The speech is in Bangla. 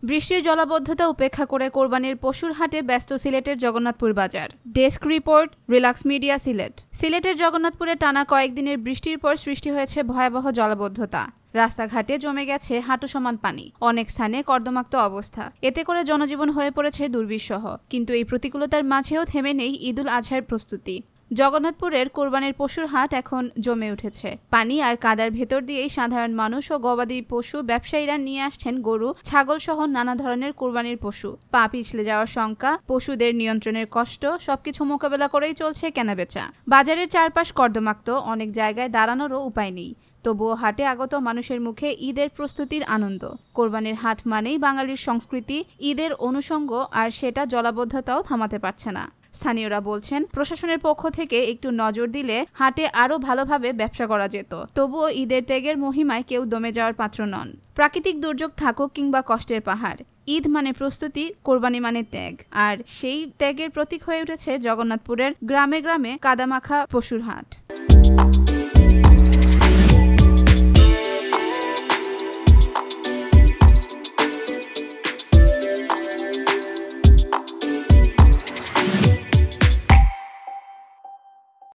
বৃষ্টির জলাবদ্ধতা উপেক্ষা করে কোরবানির পশুর হাটে ব্যস্ত সিলেটের জগন্নাথপুর বাজার। Desk report, relax media, Sylhet. সিলেটের জগন্নাথপুরে টানা কয়েকদিনের বৃষ্টির পর সৃষ্টি হয়েছে ভয়াবহ জলাবদ্ধতা। রাস্তাঘাটে জমে গেছে হাঁটু সমান পানি, অনেক স্থানে কর্দমাক্ত অবস্থা। এতে করে জনজীবন হয়ে পড়েছে দুর্বিষহ। কিন্তু এই প্রতিকূলতার মাঝেও থেমে নেই ঈদুল আজহার প্রস্তুতি। জগন্নাথপুরের কোরবানির পশুর হাট এখন জমে উঠেছে। পানি আর কাদার ভেতর দিয়েই সাধারণ মানুষ ও গবাদি পশু ব্যবসায়ীরা নিয়ে আসছেন গরু, ছাগল সহ নানা ধরনের কোরবানির পশু। পা পিছলে যাওয়ার শঙ্কা, পশুদের নিয়ন্ত্রণের কষ্ট, সবকিছু মোকাবেলা করেই চলছে কেনাবেচা। বাজারের চারপাশ কর্দমাক্ত, অনেক জায়গায় দাঁড়ানোরও উপায় নেই। তবুও হাটে আগত মানুষের মুখে ঈদের প্রস্তুতির আনন্দ। কোরবানির হাট মানেই বাঙালির সংস্কৃতি, ঈদের অনুষঙ্গ, আর সেটা জলাবদ্ধতাও থামাতে পারছে না। স্থানীয়রা বলছেন, প্রশাসনের পক্ষ থেকে একটু নজর দিলে হাটে আরও ভালোভাবে ব্যবসা করা যেত। তবুও ঈদের ত্যাগের মহিমায় কেউ দমে যাওয়ার পাত্র নন। প্রাকৃতিক দুর্যোগ থাকুক কিংবা কষ্টের পাহাড়, ঈদ মানে প্রস্তুতি, কোরবানি মানে ত্যাগ। আর সেই ত্যাগের প্রতীক হয়ে উঠেছে জগন্নাথপুরের গ্রামে গ্রামে কাদামাখা পশুর হাট।